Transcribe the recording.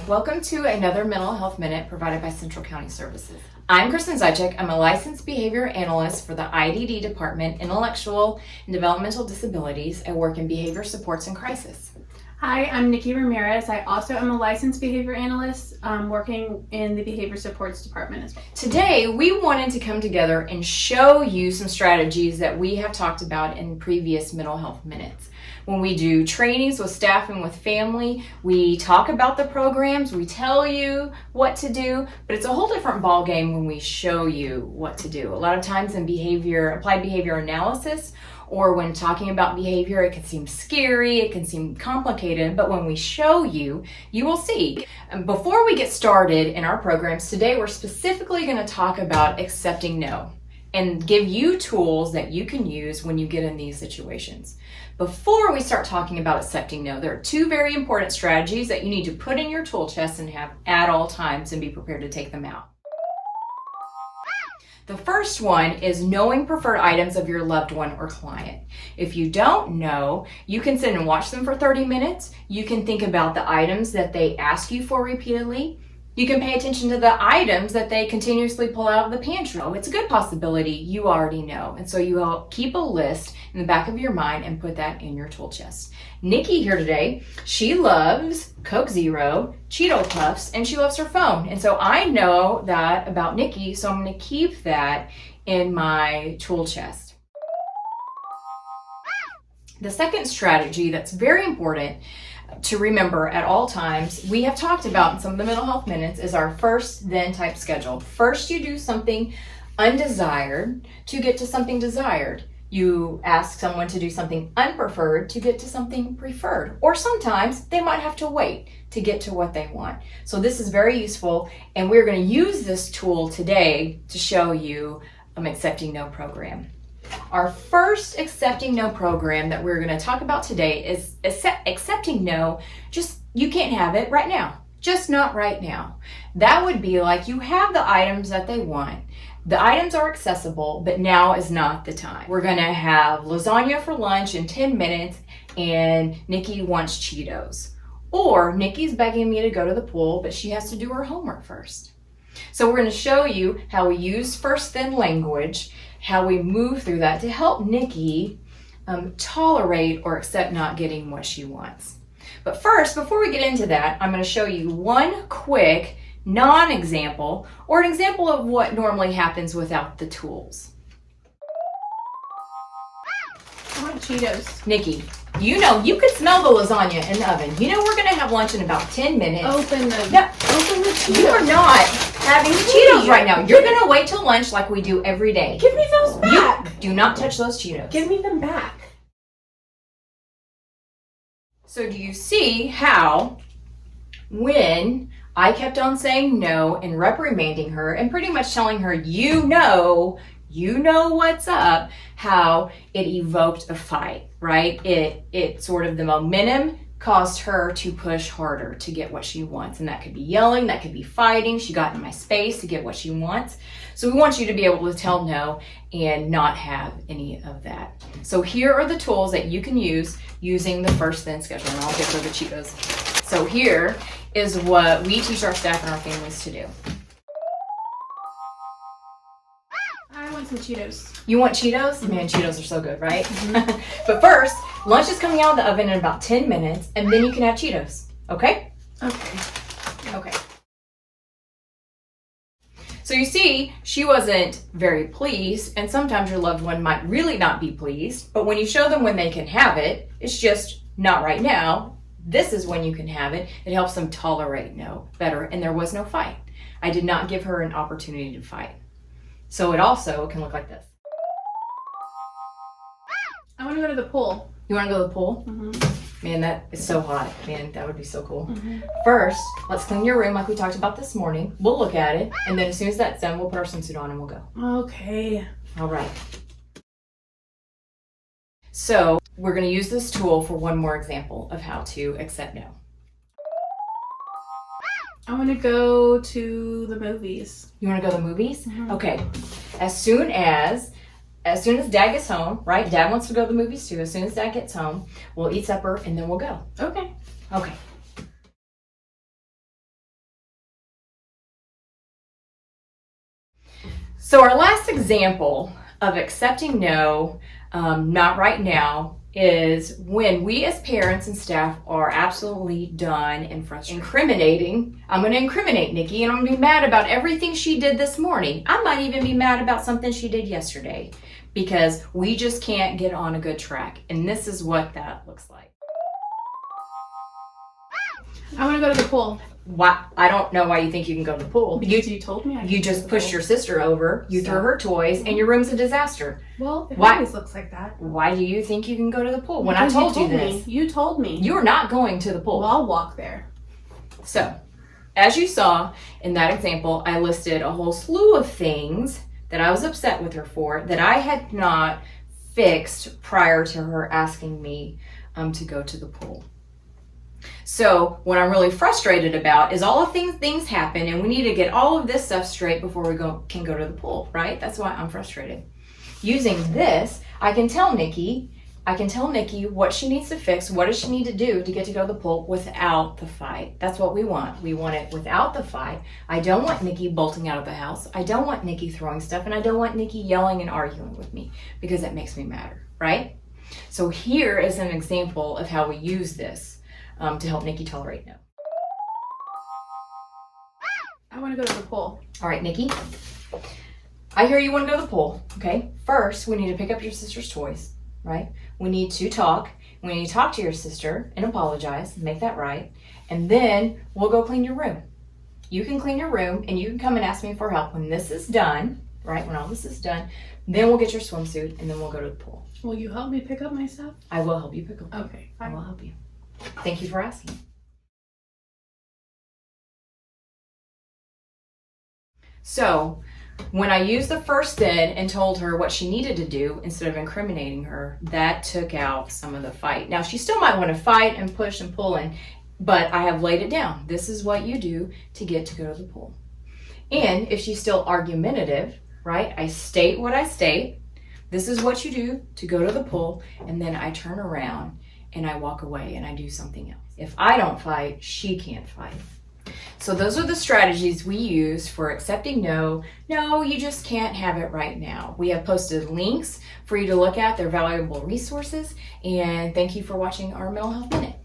Welcome to another Mental Health Minute provided by Central County Services. I'm Kristen Zychik. I'm a licensed behavior analyst for the IDD Department, Intellectual and Developmental Disabilities. I work in behavior supports and crisis. Hi, I'm Nikki Ramirez. I also am a licensed behavior analyst working in the behavior supports department as well. Today, we wanted to come together and show you some strategies that we have talked about in previous mental health minutes. When we do trainings with staff and with family, we talk about the programs, we tell you what to do, but it's a whole different ballgame when we show you what to do. A lot of times in applied behavior analysis, or when talking about behavior, it can seem scary, it can seem complicated, but when we show you, you will see. Before we get started in our programs, today we're specifically going to talk about accepting no and give you tools that you can use when you get in these situations. Before we start talking about accepting no, there are two very important strategies that you need to put in your tool chest and have at all times and be prepared to take them out. The first one is knowing preferred items of your loved one or client. If you don't know, you can sit and watch them for 30 minutes. You can think about the items that they ask you for repeatedly. You can pay attention to the items that they continuously pull out of the pantry. It's a good possibility you already know. And so you will keep a list in the back of your mind and put that in your tool chest. Nikki here today, she loves Coke Zero, Cheeto Puffs, and she loves her phone. And so I know that about Nikki, so I'm going to keep that in my tool chest. The second strategy that's very important to remember at all times, we have talked about in some of the mental health minutes, is our first then type schedule. First you do something undesired to get to something desired. You ask someone to do something unpreferred to get to something preferred. Or sometimes they might have to wait to get to what they want. So this is very useful, and we're going to use this tool today to show you Accepting No program. Our first Accepting No program that we're going to talk about today is accepting no, just you can't have it right now. Just not right now. That would be like you have the items that they want. The items are accessible, but now is not the time. We're going to have lasagna for lunch in 10 minutes, and Nikki wants Cheetos. Or Nikki's begging me to go to the pool, but she has to do her homework first. So we're going to show you how we use first then language, how we move through that to help Nikki tolerate or accept not getting what she wants. But first, before we get into that, I'm going to show you one quick non-example or an example of what normally happens without the tools. I want Cheetos. Nikki, you know you could smell the lasagna in the oven. You know we're going to have lunch in about 10 minutes. Open the Cheetos. You are not having Cheetos right now. You're going to wait till lunch like we do every day. Give me those back. You do not touch those Cheetos. Give me them back. So do you see how when I kept on saying no and reprimanding her and pretty much telling her, you know what's up, how it evoked a fight, right? It sort of the momentum caused her to push harder to get what she wants. And that could be yelling, that could be fighting. She got in my space to get what she wants. So we want you to be able to tell no and not have any of that. So here are the tools that you can use using the first then schedule. And I'll get her the Cheetos. So here is what we teach our staff and our families to do. I want some Cheetos. You want Cheetos? Man, Cheetos are so good, right? Mm-hmm. But first, lunch is coming out of the oven in about 10 minutes, and then you can have Cheetos, okay? Okay. So you see, she wasn't very pleased, and sometimes your loved one might really not be pleased, but when you show them when they can have it, it's just not right now. This is when you can have it. It helps them tolerate no better, and there was no fight. I did not give her an opportunity to fight. So it also can look like this. I want to go to the pool. You want to go to the pool? Mm-hmm. Man, that is so hot. Man, that would be so cool. Mm-hmm. First, let's clean your room like we talked about this morning. We'll look at it, and then as soon as that's done, we'll put our swimsuit on and we'll go. Okay. All right. So we're going to use this tool for one more example of how to accept no. I want to go to the movies. You want to go to the movies? Mm-hmm. Okay. As soon as Dad gets home, right? Dad wants to go to the movies too. As soon as Dad gets home, we'll eat supper and then we'll go. Okay. Okay. So our last example of accepting no, not right now, is when we as parents and staff are absolutely done and frustrated. Incriminating. I'm going to incriminate Nikki, and I'm going to be mad about everything she did this morning. I might even be mad about something she did yesterday because we just can't get on a good track. And this is what that looks like. I want to go to the pool. Why? I don't know why you think you can go to the pool. Because you told me I You could go to just the pushed pool. your sister over, you threw her toys, and your room's a disaster. Well, it Why- always looks like that. Why do you think you can go to the pool? When Because I told you this, You told me. you're not going to the pool. Well, I'll walk there. So, as you saw in that example, I listed a whole slew of things that I was upset with her for that I had not fixed prior to her asking me to go to the pool. So what I'm really frustrated about is all of things happen and we need to get all of this stuff straight before we can go to the pool, right? That's why I'm frustrated. Using this, I can tell Nikki what she needs to fix, what does she need to do to get to go to the pool without the fight. That's what we want. We want it without the fight. I don't want Nikki bolting out of the house. I don't want Nikki throwing stuff, and I don't want Nikki yelling and arguing with me because it makes me madder, right? So here is an example of how we use this to help Nikki tolerate no. I want to go to the pool. All right, Nikki, I hear you want to go to the pool, okay? First, we need to pick up your sister's toys, right? We need to talk. We need to talk to your sister and apologize, make that right, and then we'll go clean your room. You can clean your room, and you can come and ask me for help when this is done, right? When all this is done, then we'll get your swimsuit, and then we'll go to the pool. Will you help me pick up my stuff? I will help you pick up. Okay, I fine. will help you. Thank you for asking. So, when I used the first then and told her what she needed to do instead of incriminating her, that took out some of the fight. Now, she still might want to fight and push and pull, but I have laid it down. This is what you do to get to go to the pool. And if she's still argumentative, right, I state what I state. This is what you do to go to the pool, and then I turn around and I walk away and I do something else. If I don't fight, she can't fight. So those are the strategies we use for accepting no. No, you just can't have it right now. We have posted links for you to look at. They're valuable resources. And thank you for watching our Mental Health Minute.